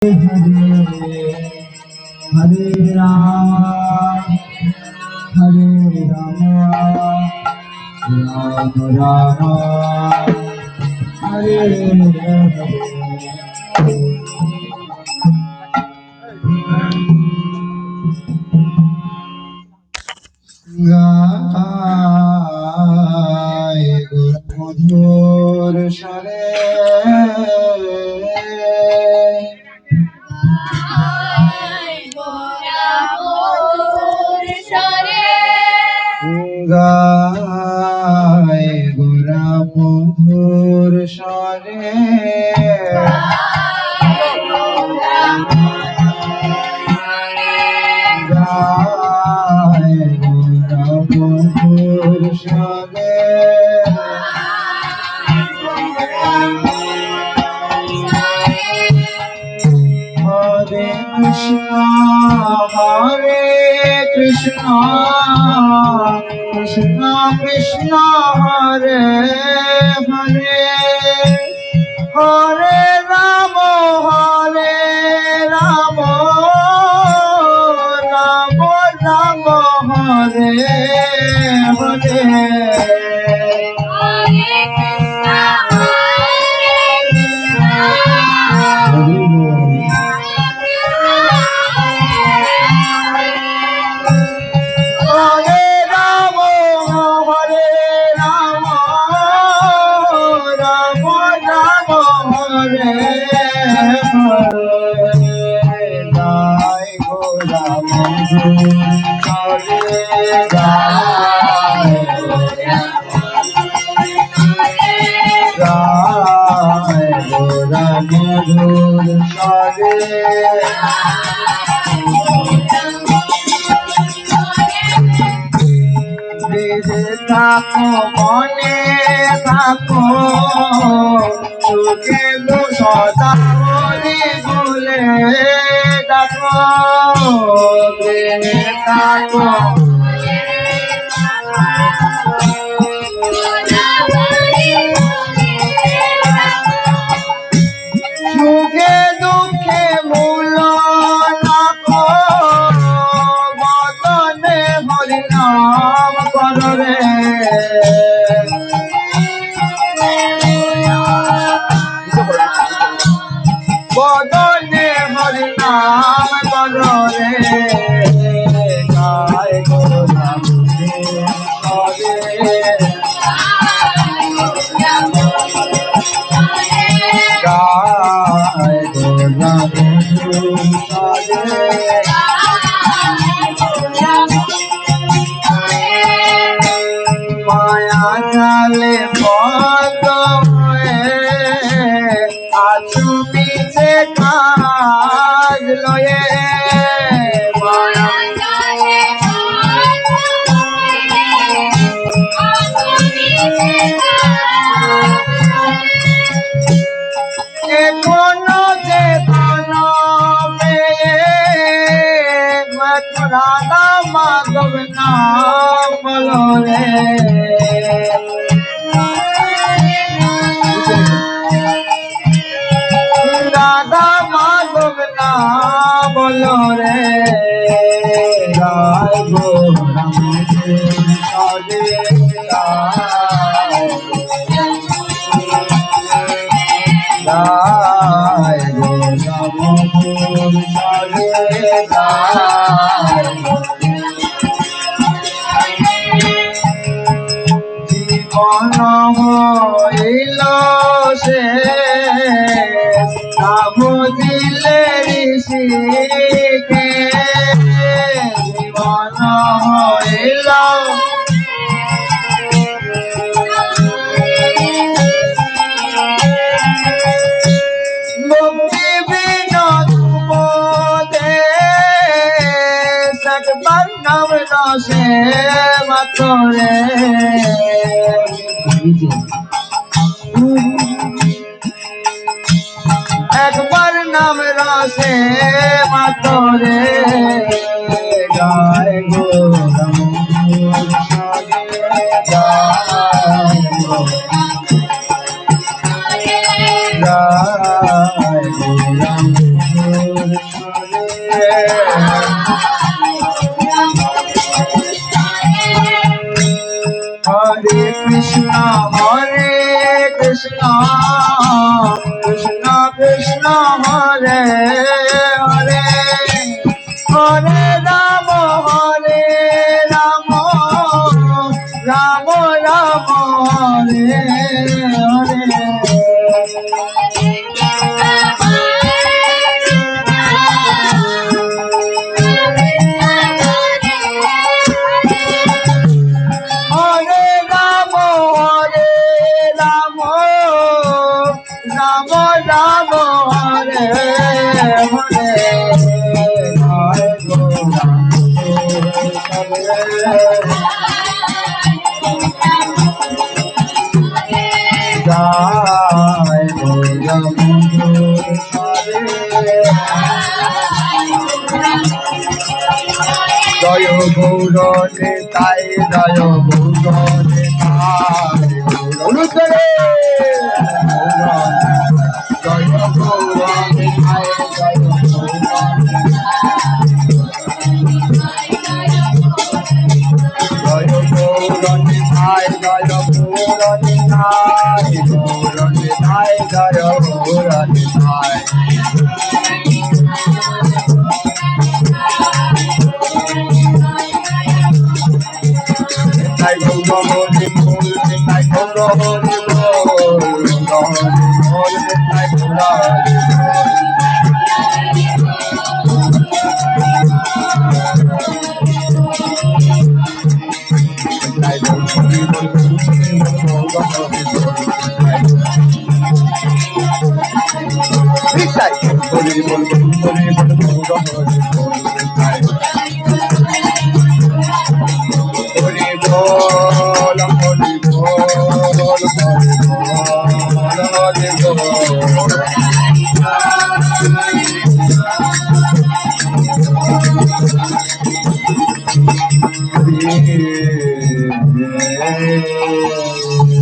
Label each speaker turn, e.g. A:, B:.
A: हरे राम हरे राम राम राम हरे गाय मधुर सरे গায় গোরা মধুর স্বরে গায় গোরা মধুর স্বরে হরে কৃষ্ণ কৃষ্ণ কৃষ্ণ হরে হরে হরে রাম রাম রাম হরে হরে থাকো মনে থাকো সুখে সদা হরি বলে ডাকো থাকো সুখে দুঃখে মূল রাখো বদনে হরি নাম করো রে বদনে হরি নাম করো রে গায় গোরা মায়া জালে বন্ধ হয়ে আছু পিছে কাজ লয়ে মায়া কোনো যে কোনো মেয়ে রাধা মাধব নাম বলো রে রাধা মাধব নাম বলো রে গায় গোরা মধুর স্বরে গায় গোরা মধুর স্বরে জীবন হইল সে বুঝিলে ঋষিকে জীবন হইল মুক্তি বিনোদ বোধে সকবার নাম রসে মাতরে একবার নাম রসে মাতরে গায় গোরা মধুর স্বরে গায় গোরা মধুর Hare Krishna, Krishna Krishna, Hare Hare, Hare Rama, Rama Rama, Hare Hare. জয় গৌরনে তাই জয় গৌরনে তাই অনুচরে জয় গৌরনে তাই জয় গৌরনে তাই জয় গৌরনে তাই গৌরনে তাই জয় গৌরনে তাই I go Hori Bol, I go Hori Bol, I go Hare